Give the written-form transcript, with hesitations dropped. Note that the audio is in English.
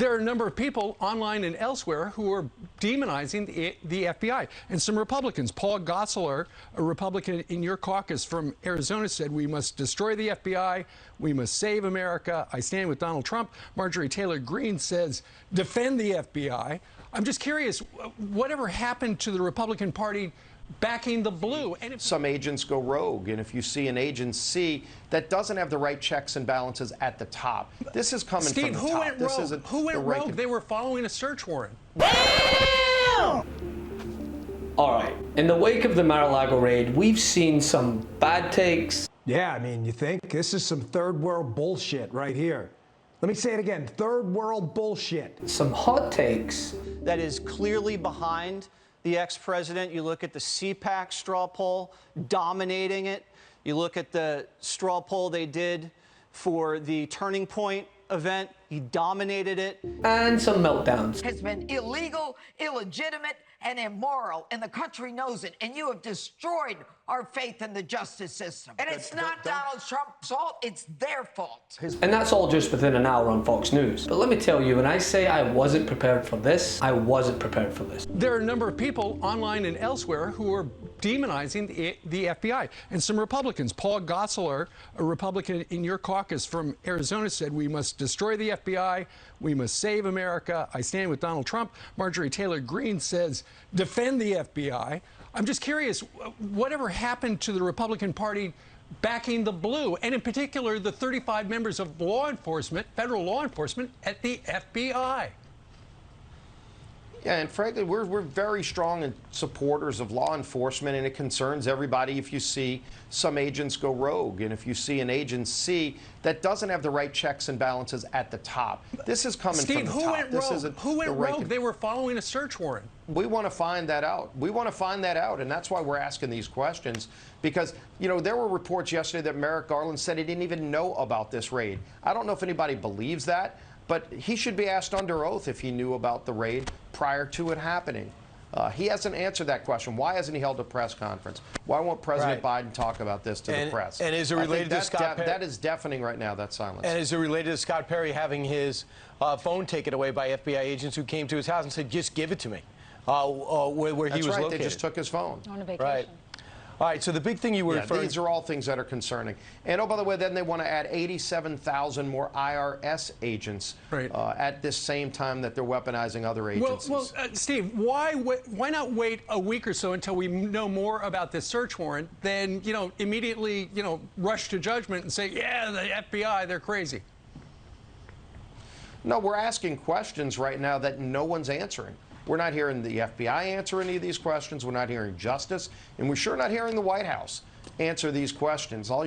there are a number of people online and elsewhere who are demonizing the FBI. And some Republicans, Paul Gosseler, a Republican in your caucus from Arizona, said we must destroy the FBI, we must save America, I stand with Donald Trump. Marjorie Taylor Greene says defend the FBI. I'm just curious, whatever happened to the Republican Party backing the blue? And if some agents go rogue, and if you see an agency that doesn't have the right checks and balances at the top, this is coming Steve, from the top. Who went rogue? Who went rogue? They were following a search warrant. All right. In the wake of the Mar-a-Lago raid, we've seen some bad takes. Yeah, I mean, you think this is some third world bullshit right here. Let me say it again, third world bullshit. Some hot takes. That is clearly behind the ex-president. You look at the CPAC straw poll dominating it. You look at the straw poll they did for the Turning Point event. He dominated it. And some meltdowns. Has been illegal, illegitimate, and immoral, and the country knows it. And you have destroyed our faith in the justice system. And it's not Donald Trump's fault, it's their fault. And that's all just within an hour on Fox News. But let me tell you, when I say I wasn't prepared for this, I wasn't prepared for this. There are a number of people online and elsewhere who are demonizing the FBI. And some Republicans, Paul Gosseler, a Republican in your caucus from Arizona, said we must destroy the FBI, we must save America, I stand with Donald Trump. Marjorie Taylor Greene says defend the FBI. I'm just curious, whatever happened to the Republican Party backing the blue, and in particular the 35 members of law enforcement, federal law enforcement at the FBI? Yeah, and frankly, we're very strong supporters of law enforcement, and it concerns everybody if you see some agents go rogue, and if you see an agency that doesn't have the right checks and balances at the top. This is coming Steve, from the who top. went rogue? Who went rogue? They were following a search warrant. We want to find that out. We want to find that out, and that's why we're asking these questions. Because, you know, there were reports yesterday that Merrick Garland said he didn't even know about this raid. I don't know if anybody believes that, but he should be asked under oath if he knew about the raid prior to it happening. He hasn't answered that question. Why hasn't he held a press conference? Why won't President Biden talk about this to the press? And is it related to Scott Perry? That is deafening right now, that silence. And is it related to Scott Perry having his phone taken away by FBI agents who came to his house and said, just give it to me, where he was located? They just took his phone. On a vacation. Right. All right, so the big thing you were referring to... These are all things that are concerning. And, oh, by the way, then they want to add 87,000 more IRS agents at this same time that they're weaponizing other agencies. Well, Steve, why not wait a week or so until we know more about this search warrant, then, you know, immediately, you know, rush to judgment and say, yeah, the FBI, they're crazy? No, we're asking questions right now that no one's answering. We're not hearing the FBI answer any of these questions. We're not hearing justice. And we're sure not hearing the White House answer these questions. All